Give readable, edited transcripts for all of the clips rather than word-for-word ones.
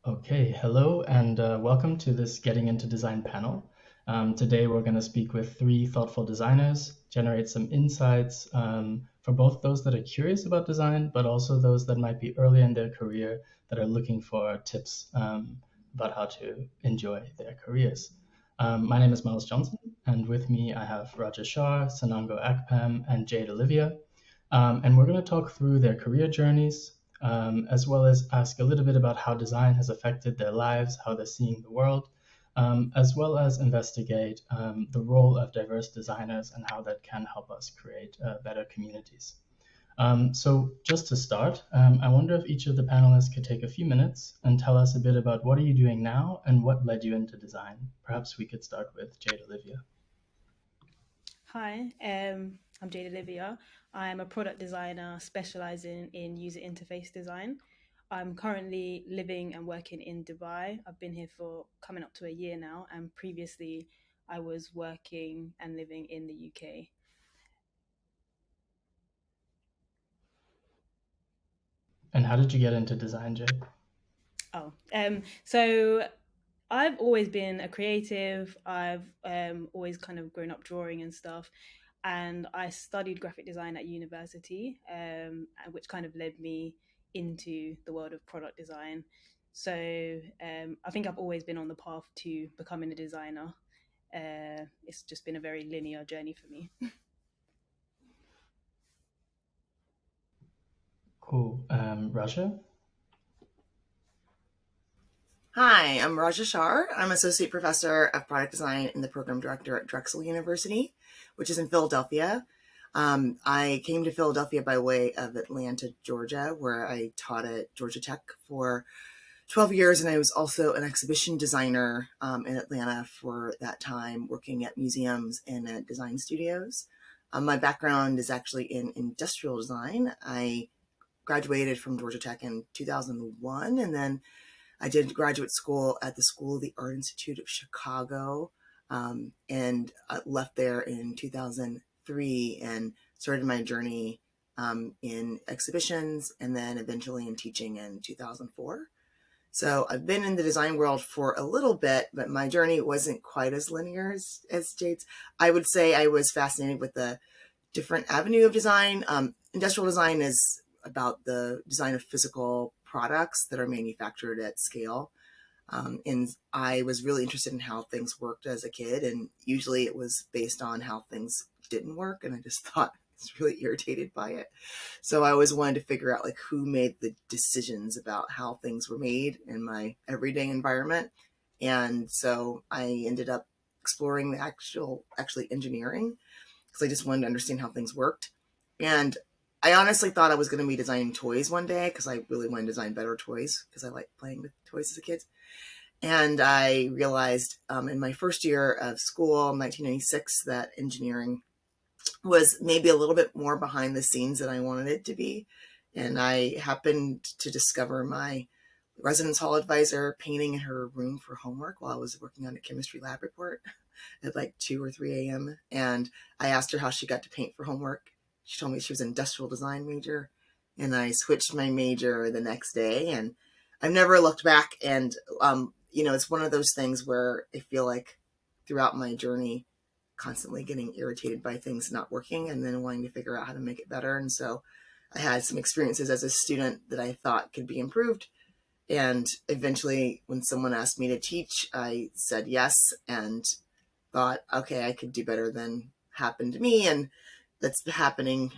Okay, hello and welcome to this Getting into Design panel. Today we're going to speak with three thoughtful designers, generate some insights for both those that are curious about design, but also those that might be early in their career that are looking for tips about how to enjoy their careers. My name is Miles Johnson, and with me I have Raja Schaar, Senongo Akpem, and Jayde-Olivia. And we're going to talk through their career journeys, as well as ask a little bit about how design has affected their lives, how they're seeing the world, as well as investigate the role of diverse designers and how that can help us create better communities. So just to start, I wonder if each of the panelists could take a few minutes and tell us a bit about what are you doing now and what led you into design. Perhaps we could start with Jayde-Olivia. Hi, I'm Jayde-Olivia. I'm a product designer specializing in user interface design. I'm currently living and working in Dubai. I've been here for coming up to a year now, and previously I was working and living in the UK. And how did you get into design, Jay? So I've always been a creative. I've always kind of grown up drawing and stuff. And I studied graphic design at university, which kind of led me into the world of product design. So I think I've always been on the path to becoming a designer. It's just been a very linear journey for me. Cool. Raja? Hi, I'm Raja Schaar. I'm Associate Professor of Product Design and the Program Director at Drexel University, which is in Philadelphia. I came to Philadelphia by way of Atlanta, Georgia, where I taught at Georgia Tech for 12 years, and I was also an exhibition designer in Atlanta for that time, working at museums and at design studios. My background is actually in industrial design. I graduated from Georgia Tech in 2001, and then I did graduate school at the School of the Art Institute of Chicago, and left there in 2003 and started my journey in exhibitions and then eventually in teaching in 2004. So I've been in the design world for a little bit, but my journey wasn't quite as linear as Jade's. I would say I was fascinated with the different avenue of design. Industrial design is about the design of physical products that are manufactured at scale. And I was really interested in how things worked as a kid. And usually it was based on how things didn't work. And I just thought I was really irritated by it. So I always wanted to figure out like who made the decisions about how things were made in my everyday environment. And so I ended up exploring the actually engineering because I just wanted to understand how things worked. And I honestly thought I was going to be designing toys one day because I really wanted to design better toys because I like playing with toys as a kid. And I realized in my first year of school, 1996, that engineering was maybe a little bit more behind the scenes than I wanted it to be. And I happened to discover my residence hall advisor painting in her room for homework while I was working on a chemistry lab report at like 2 or 3 a.m. And I asked her how she got to paint for homework. She told me she was an industrial design major. And I switched my major the next day. And I've never looked back. And, it's one of those things where I feel like throughout my journey, constantly getting irritated by things not working and then wanting to figure out how to make it better. And so I had some experiences as a student that I thought could be improved. And eventually, when someone asked me to teach, I said yes and thought, okay, I could do better than happened to me. And that's been happening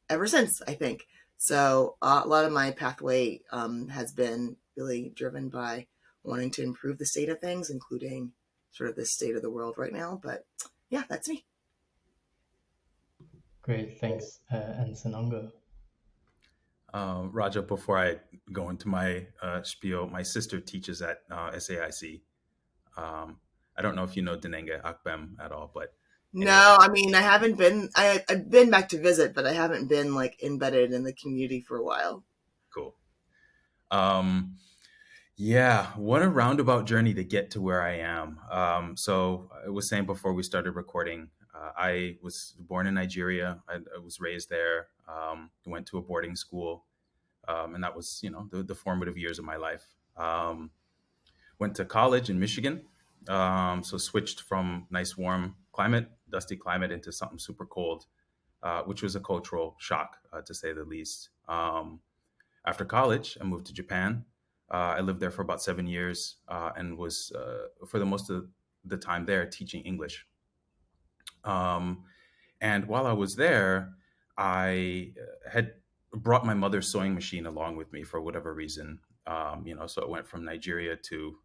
ever since, I think. So a lot of my pathway has been really driven by wanting to improve the state of things, including sort of the state of the world right now. But yeah, that's me. Great, thanks. And Senongo. Raja, before I go into my spiel, my sister teaches at SAIC. I don't know if you know Senongo Akpem at all, but anyway, No, I mean, I haven't been, I've been back to visit, but I haven't been like embedded in the community for a while. cool. Um, yeah, what a roundabout journey to get to where I am. So I was saying before we started recording, I was born in Nigeria. I was raised there. Went to a boarding school, and that was, the formative years of my life. Um, Went to college in Michigan, so switched from nice warm climate, dusty climate, into something super cold, which was a cultural shock, to say the least. After college, I moved to Japan. I lived there for about 7 years, and was, for the most of the time there, teaching English. Um, and while I was there, I had brought my mother's sewing machine along with me for whatever reason. So it went from Nigeria to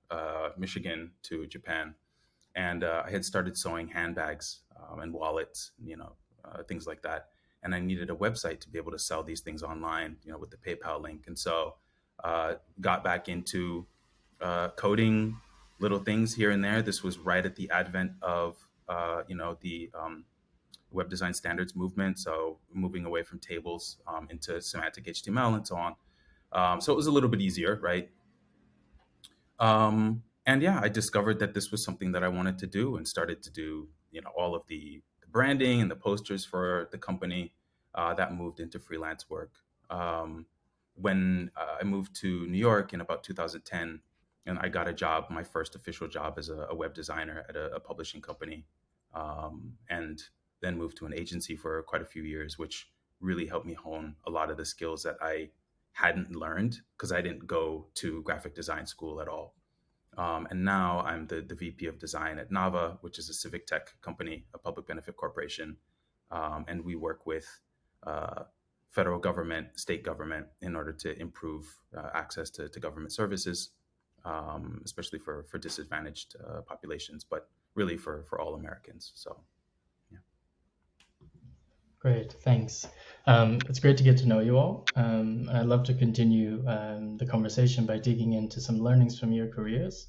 Michigan to Japan, and I had started sewing handbags and wallets, things like that. And I needed a website to be able to sell these things online, with the PayPal link. And so got back into coding little things here and there. This was right at the advent of, the web design standards movement. So moving away from tables into semantic HTML and so on. So it was a little bit easier, right? And yeah, I discovered that this was something that I wanted to do, and started to do, all of the branding and the posters for the company. That moved into freelance work. When I moved to New York in about 2010, and I got a job, my first official job as a web designer at a publishing company, and then moved to an agency for quite a few years, which really helped me hone a lot of the skills that I hadn't learned because I didn't go to graphic design school at all. And now I'm the VP of design at Nava, which is a civic tech company, a public benefit corporation. And we work with federal government, state government, in order to improve access to government services, especially for disadvantaged populations, but really for all Americans. So, yeah. Great, thanks. It's great to get to know you all. And I'd love to continue the conversation by digging into some learnings from your careers.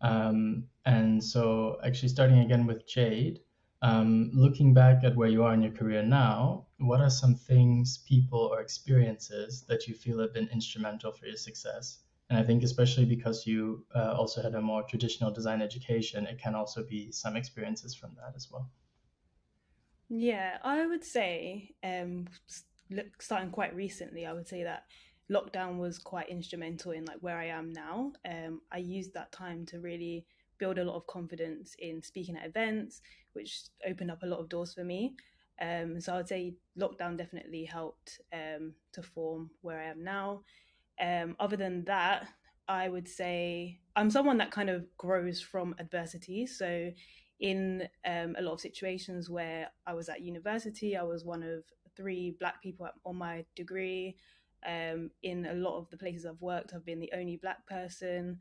And so actually starting again with Jade, looking back at where you are in your career now, what are some things, people, or experiences that you feel have been instrumental for your success? And I think especially because you also had a more traditional design education, it can also be some experiences from that as well. Yeah, I would say, starting quite recently, I would say that lockdown was quite instrumental in like where I am now. I used that time to really build a lot of confidence in speaking at events, which opened up a lot of doors for me. So I would say lockdown definitely helped to form where I am now. Other than that, I would say I'm someone that kind of grows from adversity. So in a lot of situations where I was at university, I was one of 3 Black people on my degree. In a lot of the places I've worked, I've been the only Black person.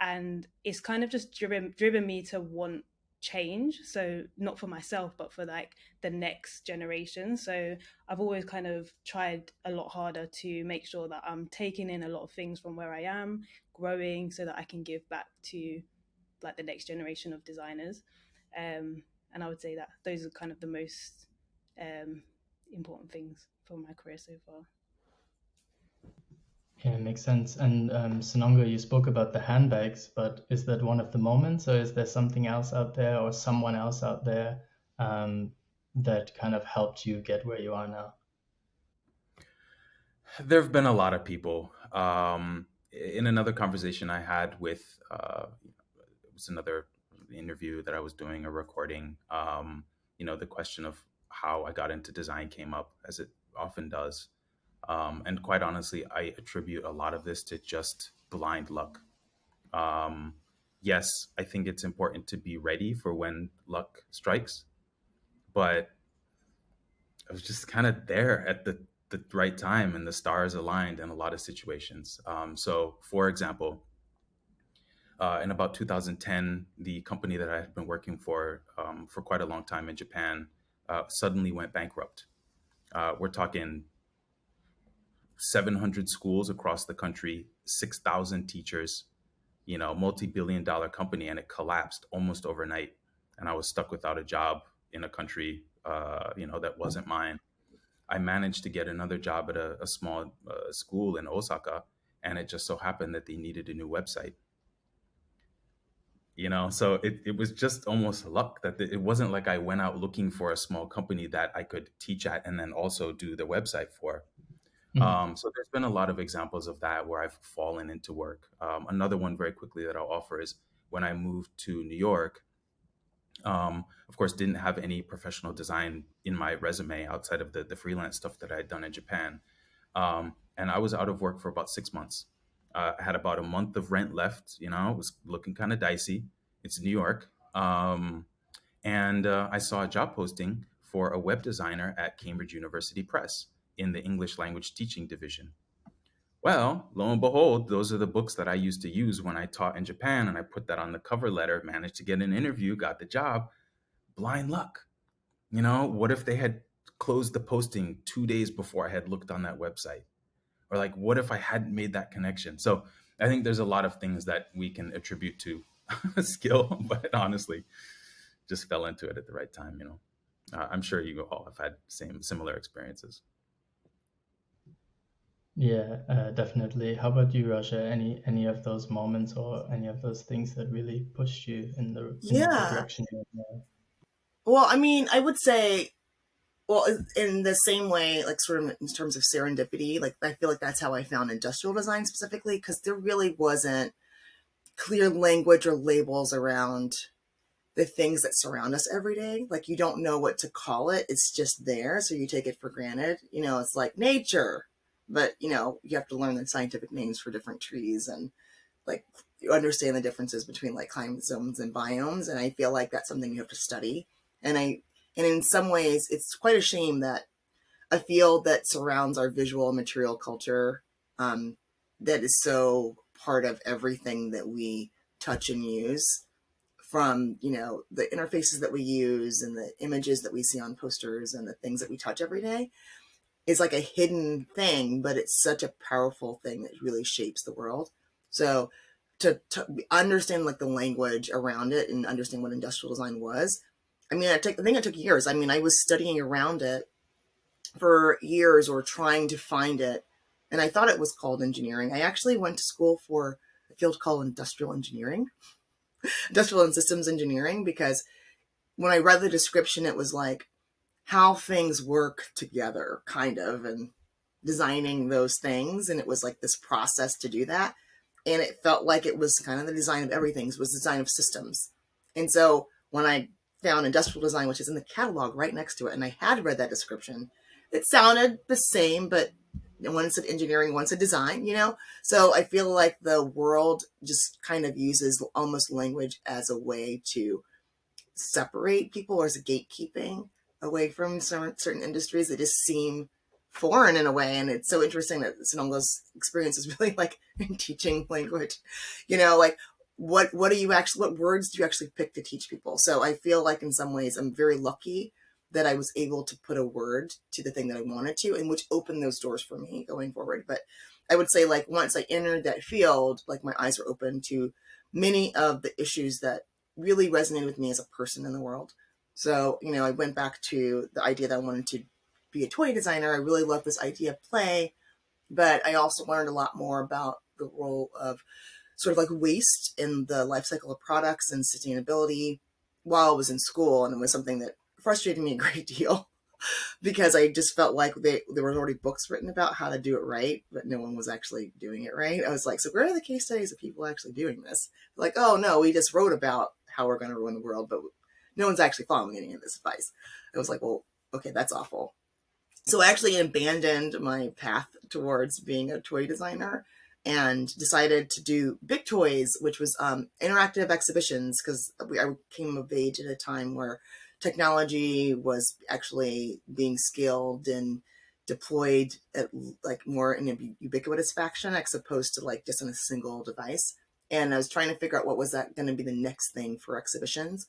And it's kind of just driven me to want change. So not for myself, but for like the next generation. So I've always kind of tried a lot harder to make sure that I'm taking in a lot of things from where I am, growing so that I can give back to like the next generation of designers. And I would say that those are kind of the most important things for my career so far. Yeah, it makes sense. And Senongo, you spoke about the handbags, but is that one of the moments, or is there something else out there or someone else out there that kind of helped you get where you are now? There have been a lot of people. In another conversation I had with, it was another interview that I was doing, a recording, the question of how I got into design came up, as it often does. And quite honestly, I attribute a lot of this to just blind luck. Yes, I think it's important to be ready for when luck strikes, but I was just kind of there at the right time, and the stars aligned in a lot of situations. So, for example, in about 2010, the company that I had been working for quite a long time in Japan suddenly went bankrupt. We're talking 700 schools across the country, 6,000 teachers, multi-billion-dollar company, and it collapsed almost overnight. And I was stuck without a job in a country, that wasn't mine. I managed to get another job at a small school in Osaka, and it just so happened that they needed a new website. So it was just almost luck that it wasn't like I went out looking for a small company that I could teach at and then also do the website for. Mhm. So there's been a lot of examples of that where I've fallen into work. Another one very quickly that I'll offer is when I moved to New York. Of course, didn't have any professional design in my resume outside of the freelance stuff that I had done in Japan. And I was out of work for about 6 months. I had about a month of rent left. It was looking kind of dicey. It's New York. And I saw a job posting for a web designer at Cambridge University Press in the English language teaching division. Well, lo and behold, those are the books that I used to use when I taught in Japan. And I put that on the cover letter, managed to get an interview, got the job. Blind luck. What if they had closed the posting 2 days before I had looked on that website? Or like, what if I hadn't made that connection? So I think there's a lot of things that we can attribute to skill, but honestly, just fell into it at the right time. I'm sure you all have had similar experiences. Yeah, definitely. How about you, Rasha? Any of those moments or any of those things that really pushed you in the Yeah. direction you're in now? Well, I mean, I would say, well, in the same way, like sort of in terms of serendipity, like I feel like that's how I found industrial design specifically, because there really wasn't clear language or labels around the things that surround us every day. Like you don't know what to call it. It's just there. So you take it for granted. It's like nature, but you have to learn the scientific names for different trees and like you understand the differences between like climate zones and biomes. And I feel like that's something you have to study. And in some ways it's quite a shame that a field that surrounds our visual and material culture, that is so part of everything that we touch and use, from the interfaces that we use and the images that we see on posters and the things that we touch every day, is like a hidden thing, but it's such a powerful thing that really shapes the world. So to understand like the language around it and understand what industrial design was, I mean, I think it took years. I mean, I was studying around it for years or trying to find it, and I thought it was called engineering. I actually went to school for a field called industrial engineering, industrial and systems engineering, because when I read the description, it was like how things work together, kind of, and designing those things. And it was like this process to do that. And it felt like it was kind of the design of everything, it was the design of systems. And so when I found industrial design, which is in the catalog right next to it, and I had read that description, it sounded the same, but one said engineering, one said design. So I feel like the world just kind of uses almost language as a way to separate people, or as a gatekeeping away from certain industries that just seem foreign in a way. And it's so interesting that Senongo's experience is really like in teaching language, like what words do you actually pick to teach people? So I feel like in some ways I'm very lucky that I was able to put a word to the thing that I wanted to, and which opened those doors for me going forward. But I would say like once I entered that field, like my eyes were open to many of the issues that really resonated with me as a person in the world. So, I went back to the idea that I wanted to be a toy designer. I really love this idea of play, but I also learned a lot more about the role of sort of like waste in the life cycle of products and sustainability while I was in school. And it was something that frustrated me a great deal because I just felt like there were already books written about how to do it right, but no one was actually doing it right. I was like, so where are the case studies of people actually doing this? Like, oh no, we just wrote about how we're going to ruin the world, but no one's actually following any of this advice. I was like, well, okay, that's awful. So I actually abandoned my path towards being a toy designer and decided to do Big Toys, which was interactive exhibitions, because I came of age at a time where technology was actually being scaled and deployed at like more in a ubiquitous fashion, as opposed to like just on a single device. And I was trying to figure out what was that going to be the next thing for exhibitions.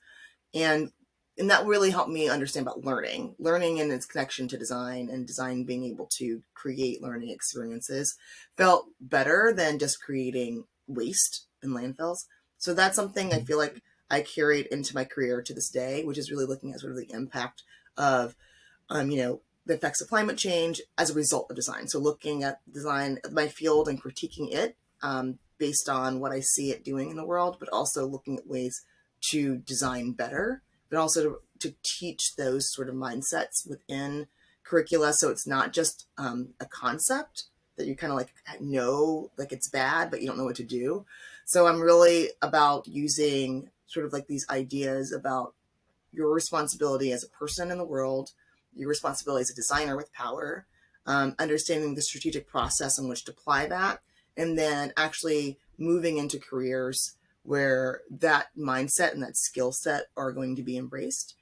And that really helped me understand about learning and its connection to design, and design being able to create learning experiences felt better than just creating waste in landfills. So that's something I feel like I carried into my career to this day, which is really looking at sort of the impact of, the effects of climate change as a result of design. So looking at design, my field, and critiquing it based on what I see it doing in the world, but also looking at ways to design better, but also to teach those sort of mindsets within curricula, so it's not just a concept that you kind of like know, like it's bad, but you don't know what to do. So I'm really about using sort of like these ideas about your responsibility as a person in the world, your responsibility as a designer with power, understanding the strategic process in which to apply that, and then actually moving into careers where that mindset and that skill set are going to be embraced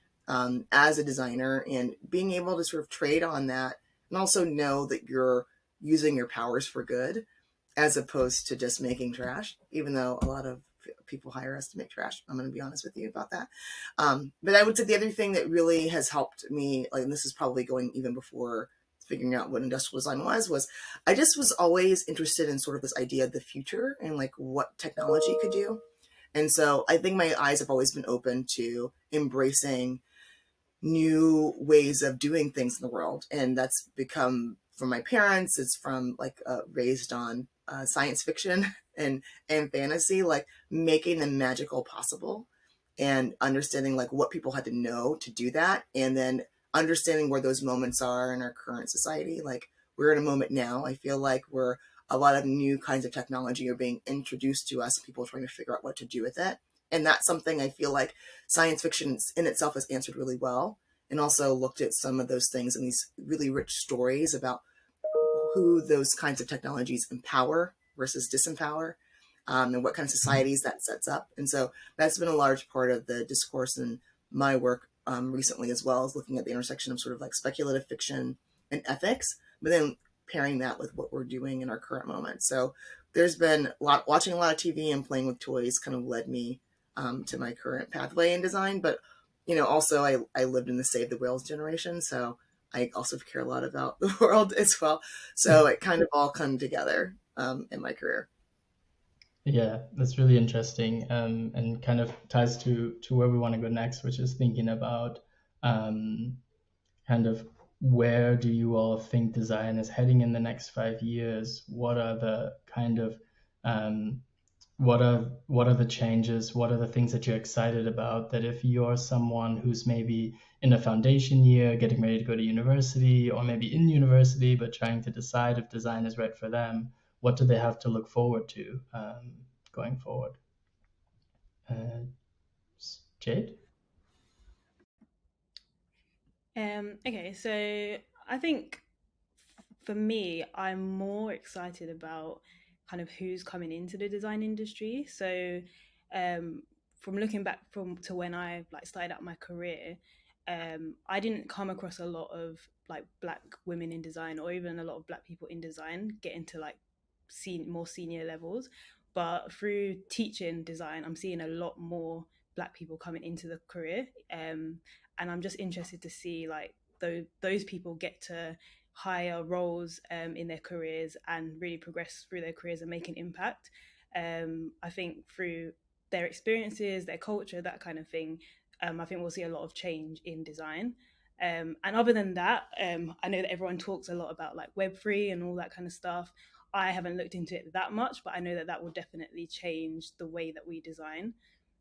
as a designer, and being able to sort of trade on that and also know that you're using your powers for good as opposed to just making trash, even though a lot of people hire us to make trash. I'm going to be honest with you about that. But I would say the other thing that really has helped me, like, and this is probably going even before figuring out what industrial design was I just was always interested in sort of this idea of the future and like what technology could do. And so I think my eyes have always been open to embracing new ways of doing things in the world. And that's become from my parents. It's from like raised on science fiction and fantasy, like making the magical possible and understanding like what people had to know to do that. And then understanding where those moments are in our current society. Like we're in a moment now, I feel like where a lot of new kinds of technology are being introduced to us and people are trying to figure out what to do with it. And that's something I feel like science fiction in itself has answered really well, and also looked at some of those things in these really rich stories about who those kinds of technologies empower versus disempower, and what kind of societies that sets up. And so that's been a large part of the discourse in my work recently, as well as looking at the intersection of sort of like speculative fiction and ethics, but then pairing that with what we're doing in our current moment. So there's been watching a lot of TV and playing with toys kind of led me to my current pathway in design. But, you know, also I lived in the Save the Whales generation. So I also care a lot about the world as well. So it kind of all come together in my career. Yeah, that's really interesting, and kind of ties to where we want to go next, which is thinking about kind of where do you all think design is heading in the next 5 years? What are the kind of what are the changes? What are the things that you're excited about? That if you're someone who's maybe in a foundation year, getting ready to go to university, or maybe in university but trying to decide if design is right for them, what do they have to look forward to going forward? Jade? Okay, so I think for me, I'm more excited about kind of who's coming into the design industry. So from looking back from to when I like started out my career, I didn't come across a lot of like Black women in design, or even a lot of Black people in design getting to like more senior levels. But through teaching design, I'm seeing a lot more Black people coming into the career, and I'm just interested to see like those people get to higher roles in their careers and really progress through their careers and make an impact. I think through their experiences, their culture, that kind of thing, I think we'll see a lot of change in design. And other than that, I know that everyone talks a lot about like Web3 and all that kind of stuff. I haven't looked into it that much, but I know that that will definitely change the way that we design.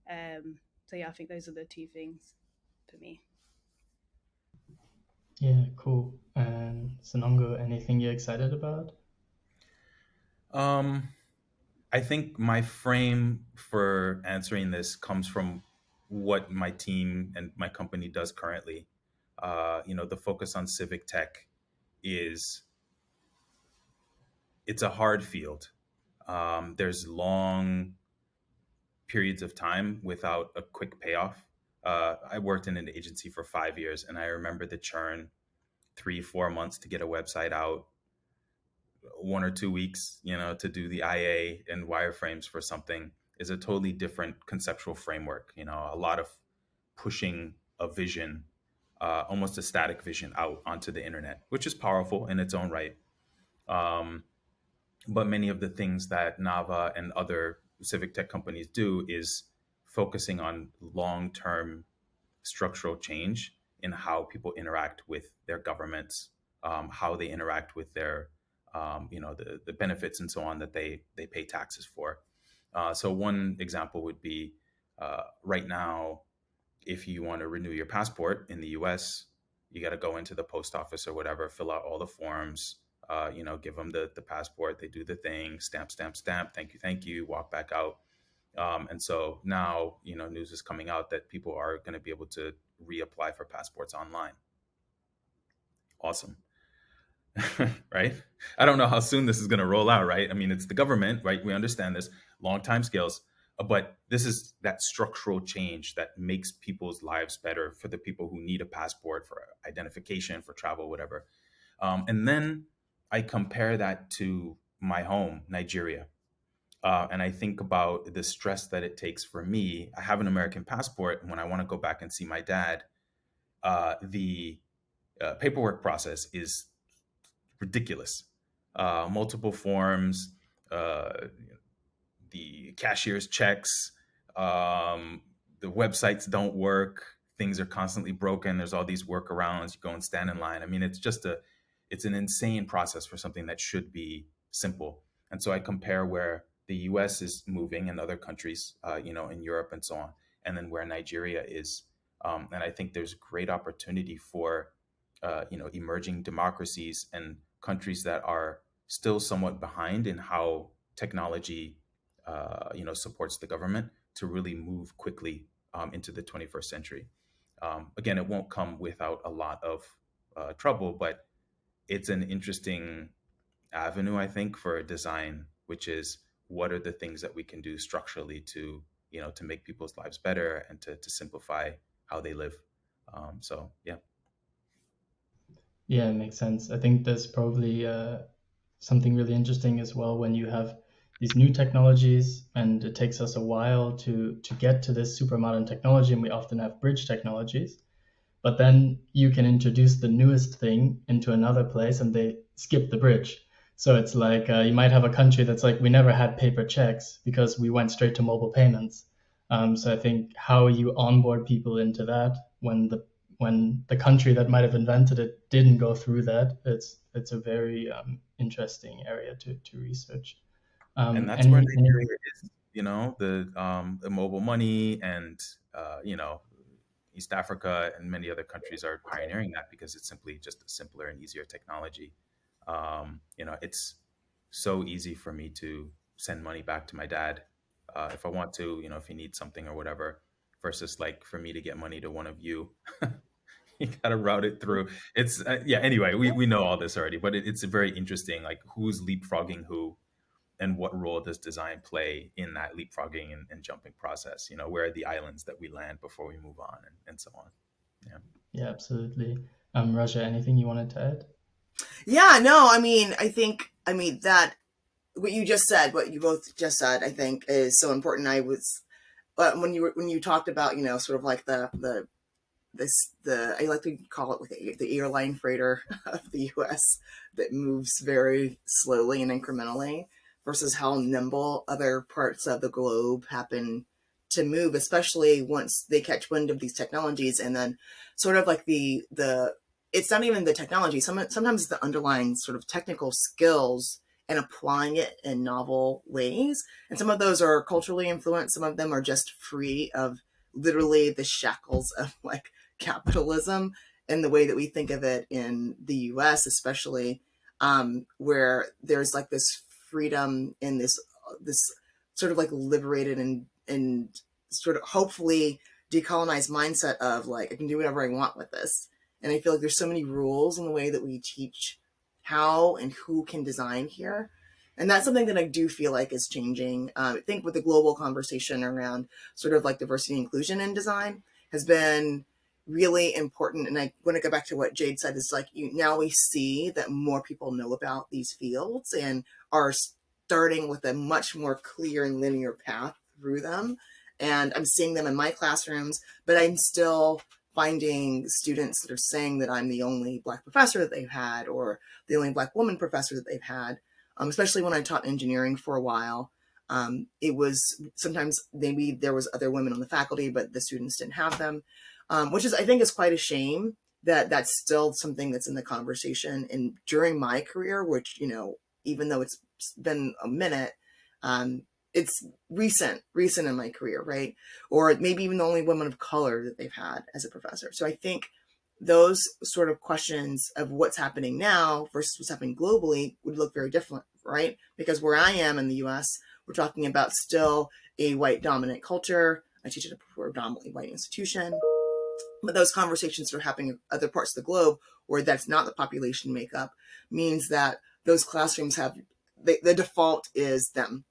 So yeah, I think those are the two things for me. Yeah, cool. And Senongo, anything you're excited about? I think my frame for answering this comes from what my team and my company does currently. The focus on civic tech is it's a hard field. There's long periods of time without a quick payoff. I worked in an agency for 5 years, and I remember the churn 3-4 months to get a website out, 1 or 2 weeks, to do the IA and wireframes for something is a totally different conceptual framework. A lot of pushing a vision, almost a static vision out onto the internet, which is powerful in its own right. But many of the things that Nava and other civic tech companies do is focusing on long-term structural change in how people interact with their governments, how they interact with their, the benefits and so on that they pay taxes for. So one example would be right now, if you want to renew your passport in the US, you got to go into the post office or whatever, fill out all the forms, give them the passport. They do the thing, stamp, stamp, stamp. Thank you. Walk back out. And so now, news is coming out that people are going to be able to reapply for passports online. Awesome. Right? I don't know how soon this is going to roll out, right? I mean, it's the government, right? We understand this, long time scales, but this is that structural change that makes people's lives better for the people who need a passport for identification, for travel, whatever. And then I compare that to my home, Nigeria. And I think about the stress that it takes for me. I have an American passport, and when I want to go back and see my dad, the paperwork process is ridiculous. Multiple forms, the cashier's checks, the websites don't work. Things are constantly broken. There's all these workarounds. You go and stand in line. I mean, it's an insane process for something that should be simple. And so I compare where the U.S. is moving and other countries, in Europe and so on, and then where Nigeria is. And I think there's great opportunity for, emerging democracies and countries that are still somewhat behind in how technology, supports the government to really move quickly into the 21st century. Again, it won't come without a lot of trouble, but it's an interesting avenue, I think, for design, which is what are the things that we can do structurally to, to make people's lives better and to simplify how they live. So, yeah. Yeah, it makes sense. I think there's probably something really interesting as well when you have these new technologies, and it takes us a while to get to this super modern technology, and we often have bridge technologies. But then you can introduce the newest thing into another place, and they skip the bridge. So it's like you might have a country that's like, we never had paper checks because we went straight to mobile payments. So I think how you onboard people into that when the country that might have invented it didn't go through that, it's a very interesting area to research. And that's where Nigeria is, the mobile money and, East Africa and many other countries are pioneering that because it's simply just a simpler and easier technology. It's so easy for me to send money back to my dad if I want to, if he needs something or whatever, versus like for me to get money to one of you. You got to route it through. It's anyway, we know all this already, but it's very interesting, like who's leapfrogging who and what role does design play in that leapfrogging and jumping process. Where are the islands that we land before we move on and so on. Yeah, absolutely. Raja, anything you wanted to add? Yeah, no, I think that what you both just said, I think is so important. When you talked about, sort of like the I like to call it like the airline freighter of the U.S. that moves very slowly and incrementally versus how nimble other parts of the globe happen to move, especially once they catch wind of these technologies. And then sort of like it's not even the technology. Sometimes it's the underlying sort of technical skills and applying it in novel ways. And some of those are culturally influenced. Some of them are just free of literally the shackles of like capitalism and the way that we think of it in the US, especially, where there's like this freedom in this sort of like liberated and sort of hopefully decolonized mindset of like, I can do whatever I want with this. And I feel like there's so many rules in the way that we teach how and who can design here. And that's something that I do feel like is changing. I think with the global conversation around sort of like diversity and inclusion in design has been really important. And I want to go back to what Jade said, is like, now we see that more people know about these fields and are starting with a much more clear and linear path through them. And I'm seeing them in my classrooms, but I'm still finding students that are saying that I'm the only Black professor that they've had, or the only Black woman professor that they've had. Especially when I taught engineering for a while. It was sometimes maybe there was other women on the faculty, but the students didn't have them, which is, I think, is quite a shame that that's still something that's in the conversation. And during my career, which, even though it's been a minute, it's recent in my career, right? Or maybe even the only woman of color that they've had as a professor. So I think those sort of questions of what's happening now versus what's happening globally would look very different, right? Because where I am in the US, we're talking about still a white dominant culture. I teach at a predominantly white institution, but those conversations are happening in other parts of the globe where that's not the population makeup, means that those classrooms have the default is them.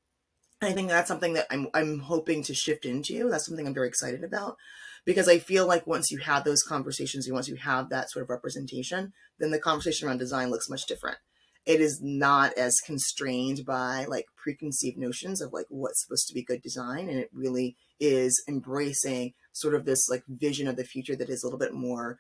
I think that's something that I'm hoping to shift into. That's something I'm very excited about, because I feel like once you have those conversations and once you have that sort of representation, then the conversation around design looks much different. It is not as constrained by like preconceived notions of like what's supposed to be good design, and it really is embracing sort of this like vision of the future that is a little bit more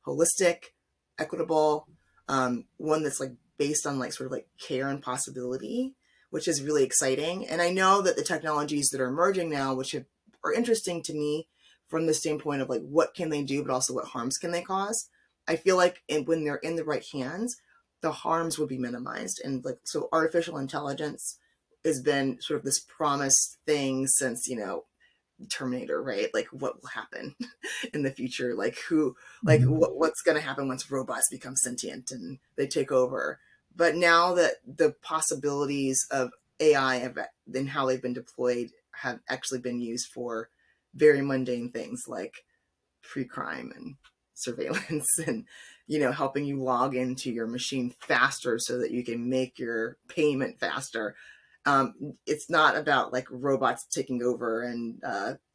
holistic, equitable, one that's like based on like sort of like care and possibility, which is really exciting. And I know that the technologies that are emerging now, which are interesting to me from the standpoint of like what can they do, but also what harms can they cause. I feel like when they're in the right hands, the harms will be minimized. And like, so artificial intelligence has been sort of this promised thing since, you know, Terminator, right? Like what will happen in the future? Like what's going to happen once robots become sentient and they take over? But now that the possibilities of AI and how they've been deployed have actually been used for very mundane things like pre-crime and surveillance and, you know, helping you log into your machine faster so that you can make your payment faster. It's not about like robots taking over and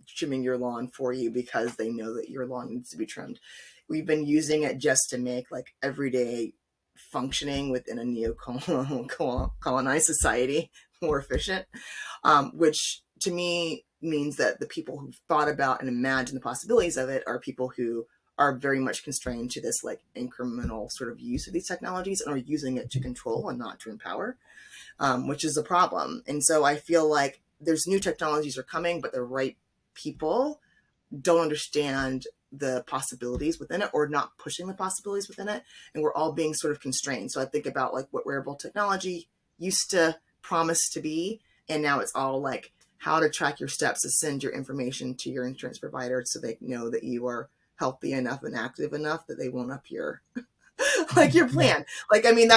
trimming your lawn for you because they know that your lawn needs to be trimmed. We've been using it just to make like everyday functioning within a neo-colonized society more efficient, which to me means that the people who've thought about and imagined the possibilities of it are people who are very much constrained to this like incremental sort of use of these technologies and are using it to control and not to empower, which is a problem. And so I feel like there's new technologies are coming, but the right people don't understand the possibilities within it or not pushing the possibilities within it. And we're all being sort of constrained. So I think about like what wearable technology used to promise to be. And now it's all like how to track your steps to send your information to your insurance provider so they know that you are healthy enough and active enough that they won't up your like your plan. Like, I mean,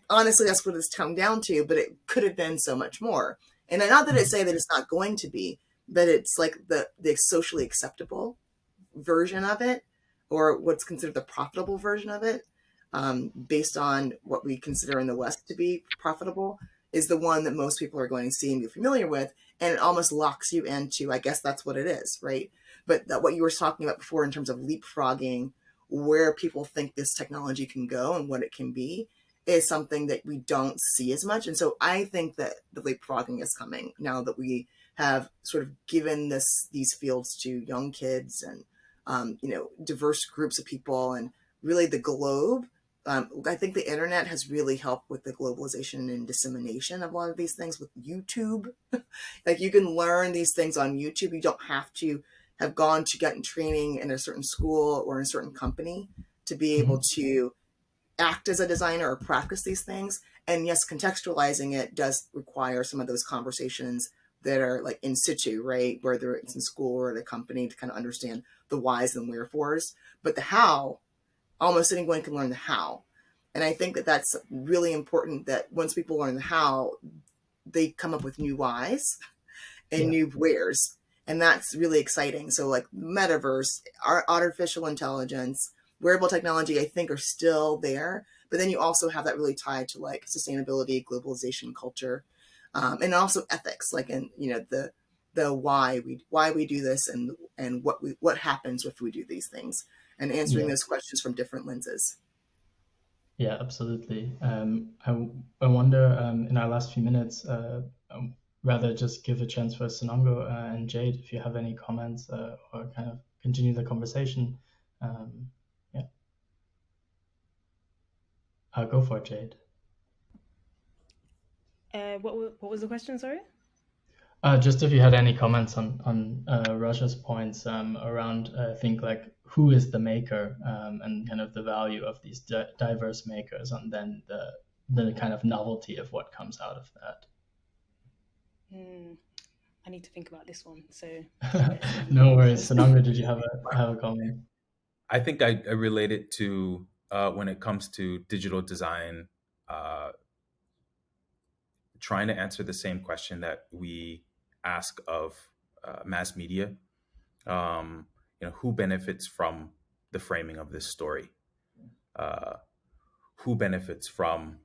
honestly, that's what it's come down to, but it could have been so much more. And not that I say that it's not going to be, but it's like the socially acceptable version of it, or what's considered the profitable version of it, based on what we consider in the West to be profitable, is the one that most people are going to see and be familiar with. And it almost locks you into, I guess that's what it is, right? But what you were talking about before in terms of leapfrogging, where people think this technology can go and what it can be, is something that we don't see as much. And so I think that the leapfrogging is coming now that we have sort of given these fields to young kids and diverse groups of people and really the globe. I think the internet has really helped with the globalization and dissemination of a lot of these things with YouTube. Like you can learn these things on YouTube. You don't have to have gone to get training in a certain school or in a certain company to be able to act as a designer or practice these things. And yes, contextualizing it does require some of those conversations that are like in situ, right? Whether it's in school or at a company to kind of understand the whys and wherefores. But the how, almost anyone can learn the how. And I think that that's really important, that once people learn the how, they come up with new whys and new wheres. And that's really exciting. So like metaverse, artificial intelligence, wearable technology, I think are still there. But then you also have that really tied to like sustainability, globalization, culture, and also ethics, like in, the why we do this and what happens if we do these things, and answering those questions from different lenses. Yeah, absolutely. I wonder, in our last few minutes, rather just give a chance for Senongo and Jade, if you have any comments or kind of continue the conversation. I'll go for it, Jade. What was the question, sorry? Just if you had any comments on Russia's points around, I think, like who is the maker and kind of the value of these diverse makers, and then the kind of novelty of what comes out of that. I need to think about this one. So no worries. Senongo, did you have a comment? I think I relate it to when it comes to digital design, trying to answer the same question that we ask of mass media. Who benefits from the framing of this story? Uh, who benefits from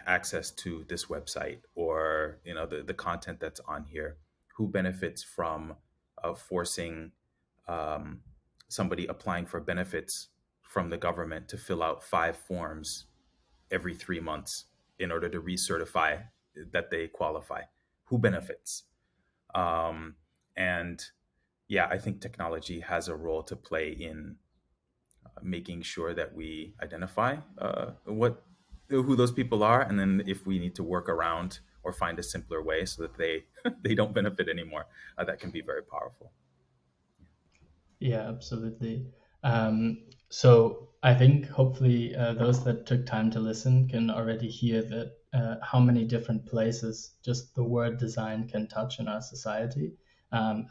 access to this website, or the content that's on here? Who benefits from forcing um, somebody applying for benefits from the government to fill out 5 forms every 3 months in order to recertify that they qualify? Who benefits? And yeah, I think technology has a role to play in making sure that we identify who those people are, and then if we need to work around or find a simpler way so that they they don't benefit anymore, that can be very powerful. Yeah, absolutely. So I think hopefully those that took time to listen can already hear that how many different places just the word design can touch in our society,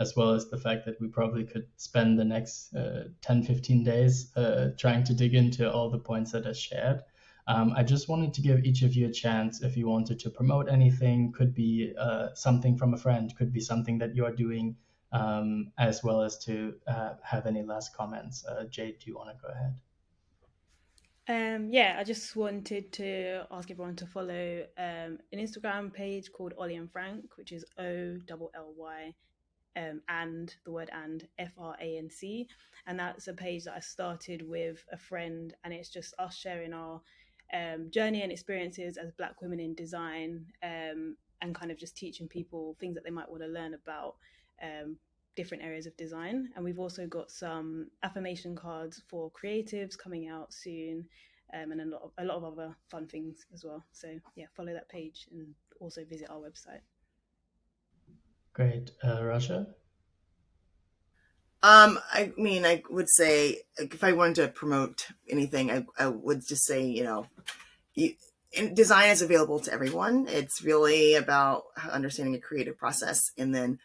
as well as the fact that we probably could spend the next 10, 15 days trying to dig into all the points that are shared. I just wanted to give each of you a chance if you wanted to promote anything. Could be something from a friend, could be something that you're doing, as well as to have any last comments. Jade, do you want to go ahead? Yeah, I just wanted to ask everyone to follow an Instagram page called Ollie and Frank, which is OLLY and the word and FRANC. And that's a page that I started with a friend, and it's just us sharing our journey and experiences as Black women in design, and kind of just teaching people things that they might want to learn about different areas of design. And we've also got some affirmation cards for creatives coming out soon, and a lot of other fun things as well. So yeah, follow that page and also visit our website. Great. Rasha? I mean, I would say if I wanted to promote anything, I would just say, design is available to everyone. It's really about understanding a creative process and then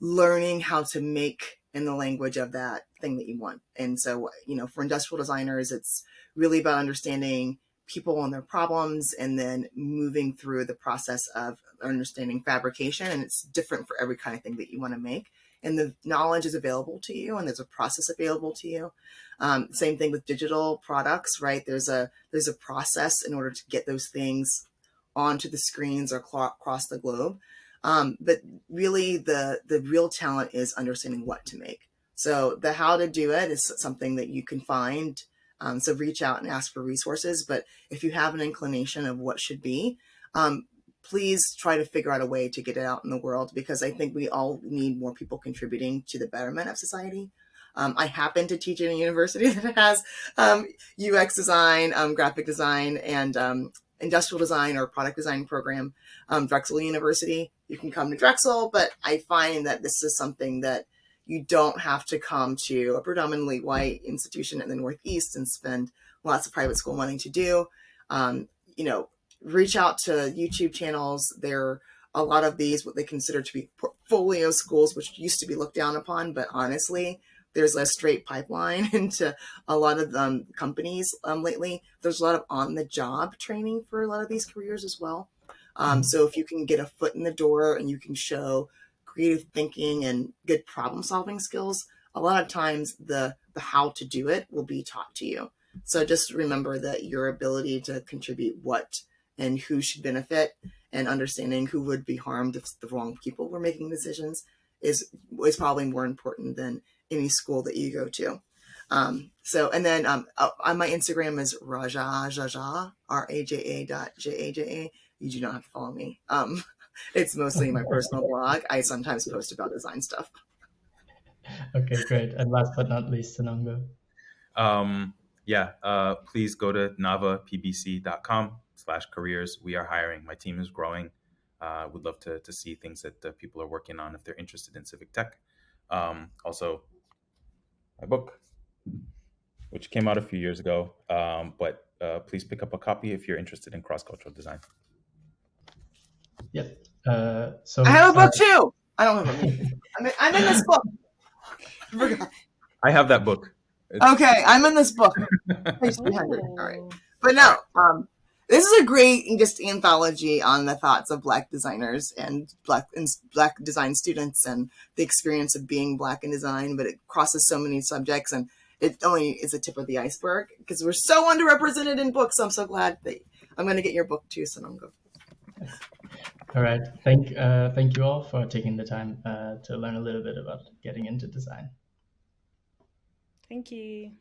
learning how to make in the language of that thing that you want. And so, for industrial designers, it's really about understanding people and their problems and then moving through the process of understanding fabrication. And it's different for every kind of thing that you want to make. And the knowledge is available to you, and there's a process available to you. Same thing with digital products, right? There's a process in order to get those things onto the screens or across the globe. But really, the real talent is understanding what to make. So the how to do it is something that you can find. So reach out and ask for resources. But if you have an inclination of what should be, please try to figure out a way to get it out in the world, because I think we all need more people contributing to the betterment of society. I happen to teach in a university that has UX design, graphic design, and industrial design or product design program, Drexel University. You can come to Drexel, but I find that this is something that you don't have to come to a predominantly white institution in the Northeast and spend lots of private school money to do. Reach out to YouTube channels. There are a lot of these, what they consider to be portfolio schools, which used to be looked down upon, but honestly, there's a straight pipeline into a lot of companies lately. There's a lot of on-the-job training for a lot of these careers as well. So if you can get a foot in the door and you can show creative thinking and good problem-solving skills, a lot of times the how to do it will be taught to you. So just remember that your ability to contribute what and who should benefit, and understanding who would be harmed if the wrong people were making decisions is probably more important than any school that you go to. And then on my Instagram is Raja, RAJA.JAJA. You do not have to follow me. It's mostly my personal blog. I sometimes post about design stuff. Okay, great. And last but not least, Senongo. Please go to navapbc.com/careers. We are hiring. My team is growing. Would love to see things that people are working on if they're interested in civic tech. Also, my book, which came out a few years ago, but please pick up a copy if you're interested in cross-cultural design. Yep. So I have a book too. I don't have a book. I'm in this book. I have that book. Okay, I'm in this book. Page 300. All right. Oh, But no, this is a great just anthology on the thoughts of Black designers and Black design students and the experience of being Black in design. But it crosses so many subjects, and it only is a tip of the iceberg because we're so underrepresented in books. I'm so glad that I'm going to get your book too, Senongo. All right. Thank you all for taking the time to learn a little bit about getting into design. thank you.